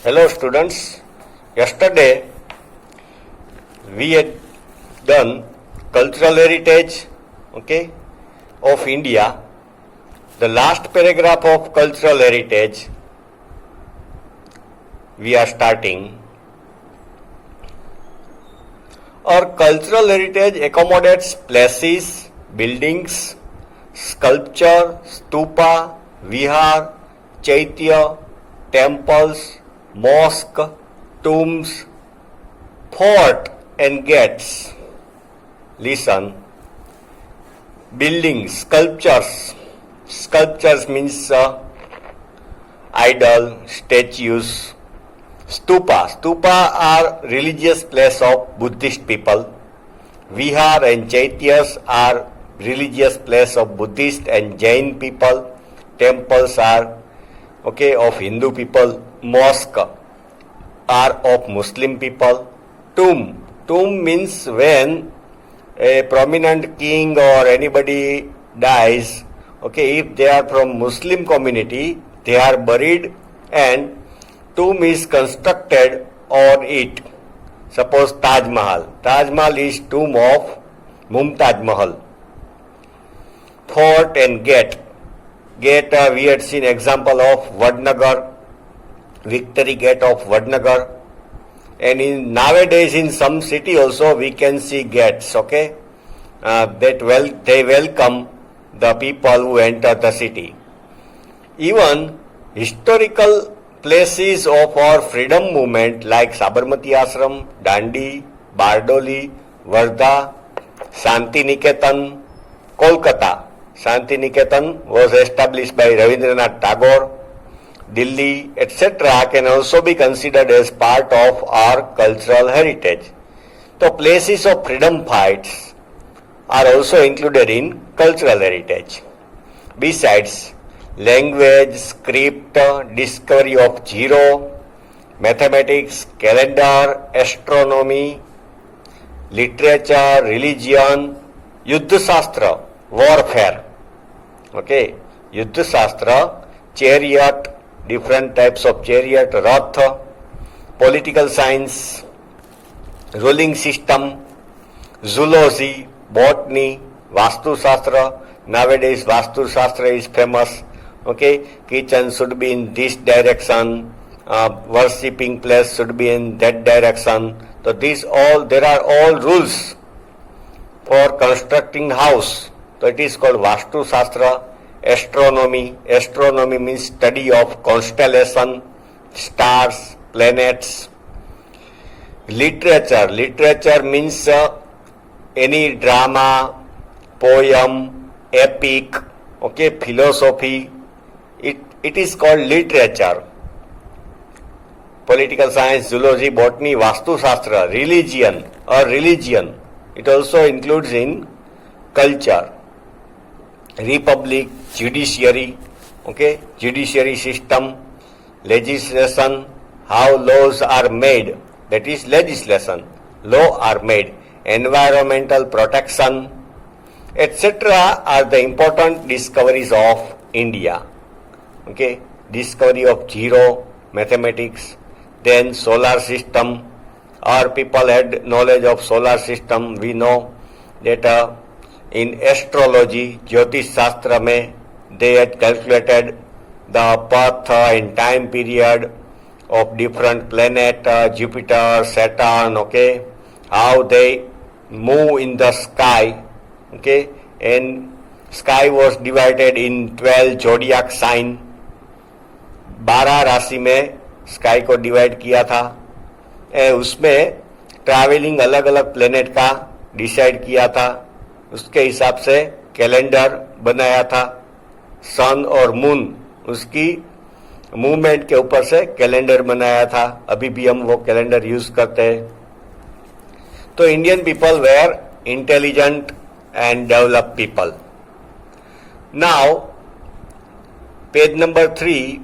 Hello students, yesterday we had done cultural heritage of India. The last paragraph of cultural heritage we are starting. Our cultural heritage accommodates places, buildings, sculpture, stupa, vihar, chaitya, temples, mosque, tombs, fort and gates. Listen. Buildings, sculptures. Sculptures means idol, statues. Stupa. Stupa are religious place of Buddhist people. Vihar and chaityas are religious place of Buddhist and Jain people. Temples are of Hindu people. Mosque are of Muslim people. Tomb. Tomb means when a prominent king or anybody dies, if they are from Muslim community, they are buried and tomb is constructed on it. Suppose Taj Mahal. Taj Mahal is tomb of Mumtaz Mahal. Fort and gate. Gate we had seen example of Vadnagar, Victory Gate of Vadnagar. And nowadays in some city also we can see gates, they welcome the people who enter the city. Even historical places of our freedom movement like Sabarmati Ashram, Dandi, Bardoli, Wardha, Shantiniketan, Kolkata. Shantiniketan was established by Rabindranath Tagore. Delhi, etc. can also be considered as part of our cultural heritage. So places of freedom fights are also included in cultural heritage. Besides, language, script, discovery of zero, mathematics, calendar, astronomy, literature, religion, Yuddha Shastra, warfare. Yuddha Shastra, chariot, different types of chariot, rath, political science, ruling system, zoology, botany, Vastu Shastra. Nowadays Vastu Shastra is famous. Kitchen should be in this direction, worshipping place should be in that direction. So there are all rules for constructing house. So it is called Vastu Shastra. Astronomy. Astronomy means study of constellation, stars, planets. Literature. Literature means any drama, poem, epic, philosophy. It is called literature. Political science, zoology, botany, Vastu Shastra. Religion or religion. It also includes in culture. Republic, judiciary, judiciary system, legislation, how laws are made, that is legislation, law are made, environmental protection, etc. are the important discoveries of India. Discovery of zero, mathematics, then solar system. Our people had knowledge of solar system. We know that in astrology, Jyotish Shastra mein, they had calculated the path and time period of different planet, Jupiter, Saturn, how they move in the sky, and sky was divided in 12 zodiac sign. 12 राशि में sky को divide किया था. उसमें travelling अलग अलग planet का decide किया था. उसके हिसाब से कैलेंडर बनाया था. सन और मून उसकी मूवमेंट के ऊपर से कैलेंडर बनाया था. अभी भी हम वो कैलेंडर यूज करते हैं. तो Indian people were intelligent and develop people. Now page number 3,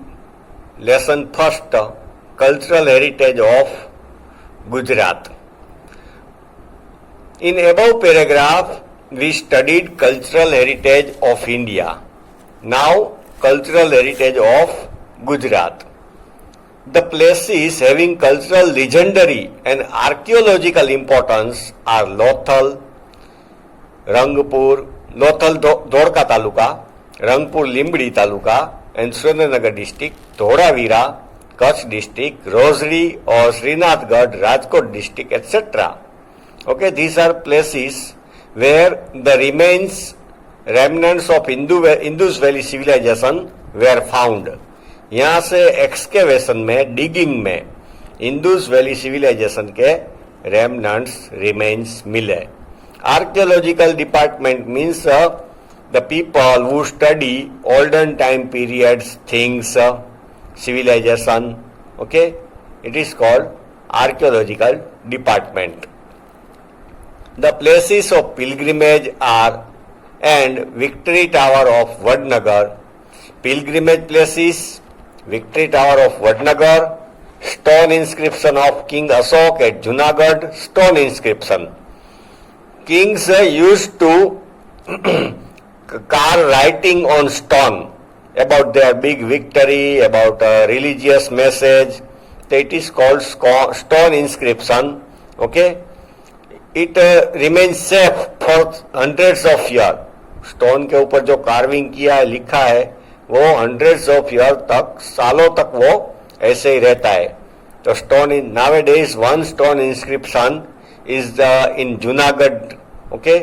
lesson first, cultural heritage of Gujarat. In above paragraph, we studied cultural heritage of India. Now, cultural heritage of Gujarat. The places having cultural, legendary and archaeological importance are Lothal, Rangpur, Lothal Dhodka Taluka, Rangpur Limbdi Taluka and Surendranagar district, Dhoravira, Kutch district, Rosri or Srinathgarh, Rajkot district, etc. Okay, these are places where the remnants of Indus Valley civilization were found. यहाँ से excavation में, digging में Indus valley civilisation के रेमनंट्स remains मिले. Archaeological department means the people who study olden time periods, things, civilization. Okay, it is called archaeological department. The places of pilgrimage are and Victory Tower of Vadnagar. Pilgrimage places: Victory Tower of Vadnagar, stone inscription of King Ashok at Junagadh, stone inscription. Kings used to carve writing on stone about their big victory, about a religious message. It is called stone inscription. Okay, it remains safe for hundreds of years. Stone के ऊपर जो carving किया है, लिखा है, वो hundreds of year तक, सालों तक वो ऐसे ही रहता है. तो stone in nowadays one stone inscription is in Junagadh. Okay,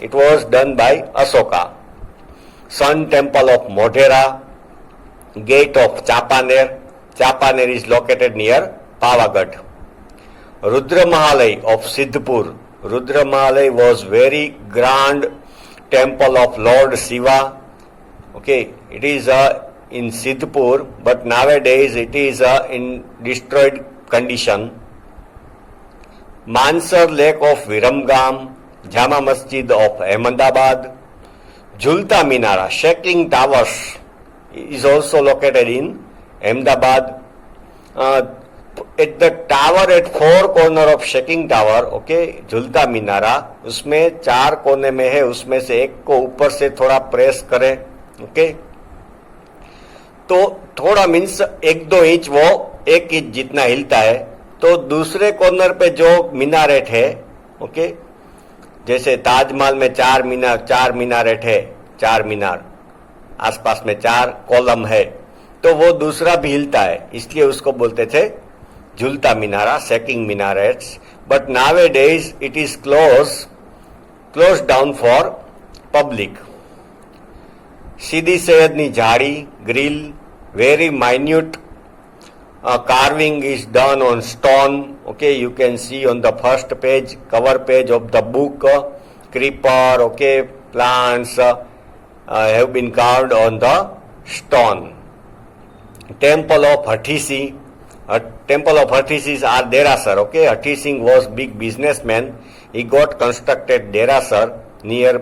it was done by Ashoka. Sun temple of Modhera, gate of Champaner. Champaner is located near Pavagadh. Rudra Mahalaya of Siddhpur. Rudra Mahalaya was very grand temple of Lord Shiva. Okay, it is in Siddhpur, but nowadays it is in destroyed condition. Mansar Lake of Viramgam, Jama Masjid of Ahmedabad, Julta Minara, Shaking Towers is also located in Ahmedabad. At the tower at four corner of Shaking Tower, okay, झुलता मीनारा, उसमें चार कोने में है, उसमें से एक को ऊपर से थोड़ा प्रेस करें. ओके, तो थोड़ा मीन्स 1-2 इंच, वो 1 इंच जितना हिलता है. तो दूसरे कॉर्नर पे जो मीनारेट है, ओके, जैसे ताजमहल में 4 मीनारेट है, 4 मीनार, आसपास में 4 कॉलम है, तो वो दूसरा भी हिलता है, इसलिए उसको बोलते थे झुलता मीनारा, shaking minarettes. But nowadays it is closed down for public. Sidi Sayedni Jhadi, grill, very minute carving is done on stone. Okay, you can see on the first page, cover page of the book, creeper, okay, plants have been carved on the stone. Temple of Hathi. Temple of Hathi is our Derasar. Okay, Hathi Singh was big businessman. He got constructed Derasar near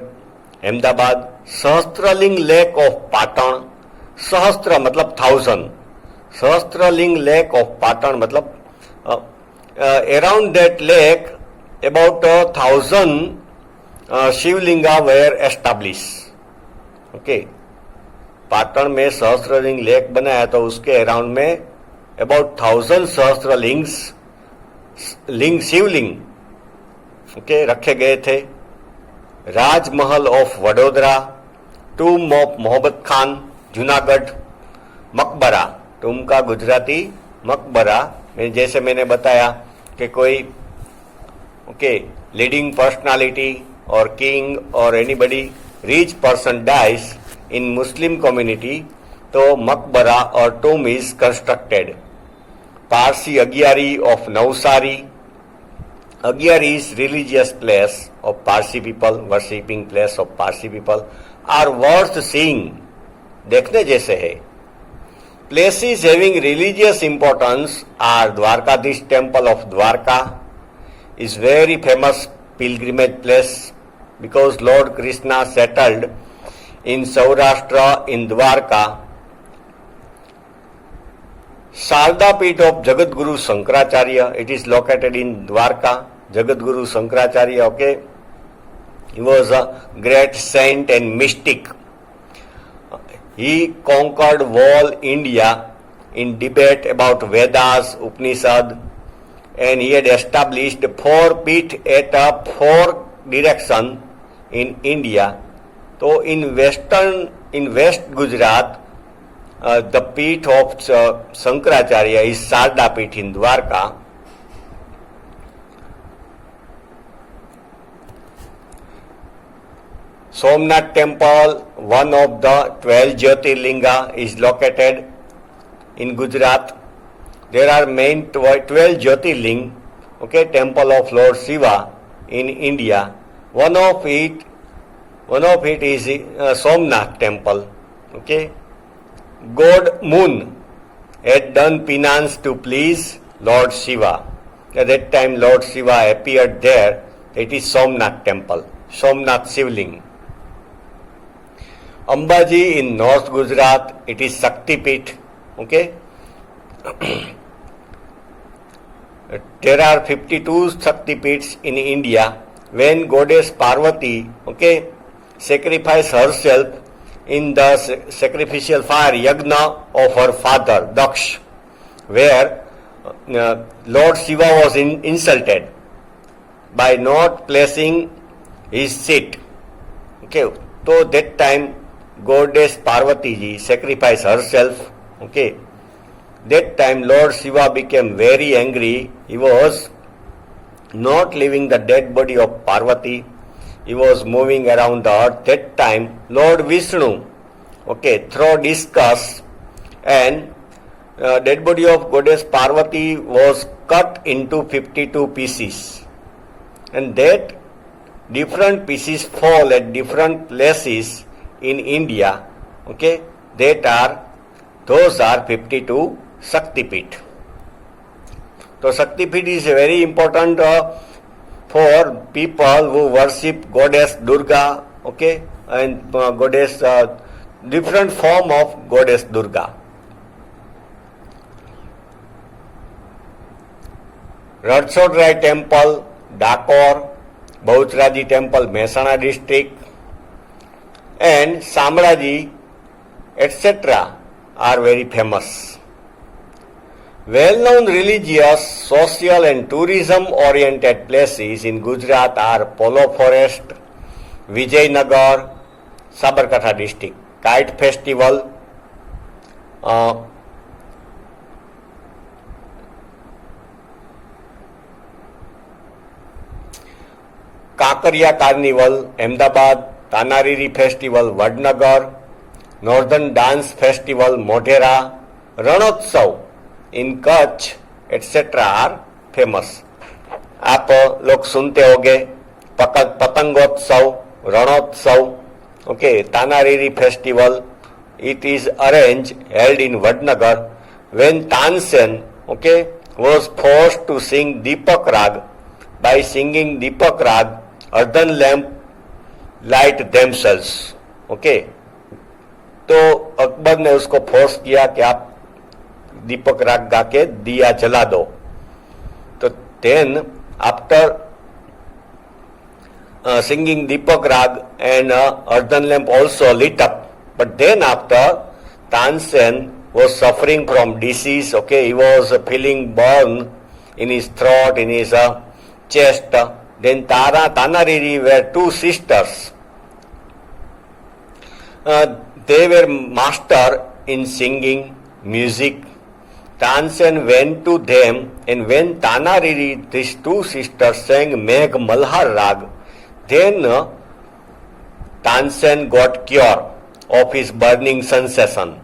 Ahmedabad. Sahasraling Lake of Patan. Sahasra मतलब 1000. Sahasraling Lake of Patan मतलब around that lake about 1000 Shivalinga were established. Okay, Patan में सहस्रलिंग lake बनाया, तो उसके around में about 1000 सहस्रलिंग Shivling, okay, रखे गए थे. राजमहल ऑफ वडोदरा, टूम ऑफ मोहब्बत खान, जूनागढ़. मकबरा, टूम का गुजराती मकबरा में, जैसे मैंने बताया कि कोई ओके लीडिंग पर्सनालिटी और किंग और anybody rich person dies in Muslim community, तो मकबरा और tomb is constructed. Parsi agiary of Navsari. Agiary is religious place of Parsi people, worshipping place of Parsi people, are worth seeing, देखने जैसे है. Places having religious importance are Dwarkadhish temple of Dwarka is very famous pilgrimage place because Lord Krishna settled in Saurashtra in Dwarka. Sharda Peeth of Jagadguru Shankaracharya, it is located in Dwarka. Jagadguru Shankaracharya, okay, he was a great saint and mystic. He conquered whole India in debate about Vedas, Upanishad, and he had established 4 pith at 4 direction in India. So in West Gujarat, the pith of Shankaracharya is Sarda Pith in Dwarka. Somnath temple, one of the 12 Jyotirlinga, is located in Gujarat. There are main 12 Jyotirling, okay, temple of Lord Shiva in India. One of it is Somnath temple, okay. God Moon had done penance to please Lord Shiva. At that time Lord Shiva appeared there. It is Somnath temple, Somnath Shivling. Ambaji in North Gujarat, it is Shakti Pith, okay. There are 52 Shakti Piths in India. When goddess Parvati, okay, sacrificed herself in the sacrificial fire yagna of her father Daksh, where Lord Shiva was insulted by not placing his seat. Okay, so that time goddess Parvati ji sacrificed herself. Okay, that time Lord Shiva became very angry. He was not leaving the dead body of Parvati. He was moving around the earth. That time Lord Vishnu, okay, through discus, and dead body of goddess Parvati was cut into 52 pieces, and that different pieces fall at different places in India. Okay, those are 52 Shakti Pith. So Shakti Pith is very important for people who worship goddess Durga, okay, and goddess, different form of goddess Durga. Radsorai temple, Dakor, Bahutaraji temple, Mehsana district, and Samraji, etc. are very famous. Well-known religious, social and tourism-oriented places in Gujarat are Polo Forest, Vijaynagar, Sabarkantha district, Kite Festival, Kakaria Carnival, Ahmedabad, Tanariri Festival, Vadnagar, Northern Dance Festival, Modhera, Ranotsav in Kutch, etc. are famous. आप लोग सुनते होंगे पतंगोत्सव, Rannotsav, okay, Tanariri festival. It is arranged, held in Vadnagar, when Tansen, okay, was forced to sing Deepak Rag. By singing Deepak Rag, earthen lamp light themselves, okay. तो अकबर ने उसको force किया कि आप दीपक राग गा के दिया जला दो. तो then after singing Deepak Rag and earthen lamp also lit up, but then after Tansen was suffering from disease, okay, he was feeling burn in his throat, in his chest. Then Tanariri were two sisters. They were master in singing, music. Tansen went to them, and when Tanariri, these two sisters, sang Megh Malhar Rag, then Tansen got cure of his burning sensation.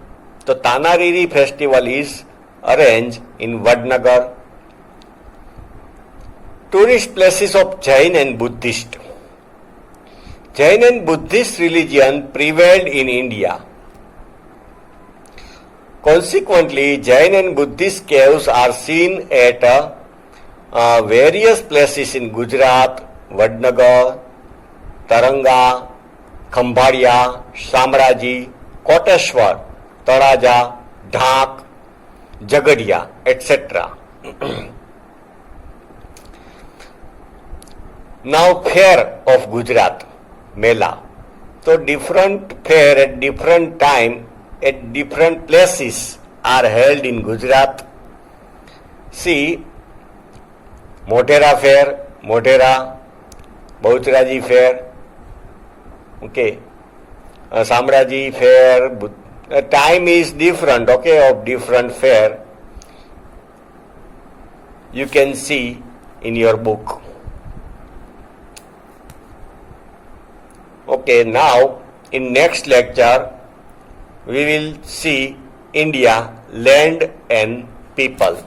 So Tanariri festival is arranged in Vadnagar. Tourist places of Jain and Buddhist. Jain and Buddhist religion prevailed in India. Consequently, Jain and Buddhist caves are seen at various places in Gujarat, Vadnagar, Taranga, Khambhadia, Shamraji, Koteshwar, Taraja, Dhak, Jagadia, etc. Now, fair of Gujarat, Mela. So, different fair at different time, at different places are held in Gujarat. See, Motera Fair, Motera, Bahutaraji Fair, okay, Samraji Fair. Time is different, okay, of different fair. You can see in your book. Okay, now in next lecture we will see India, land and people.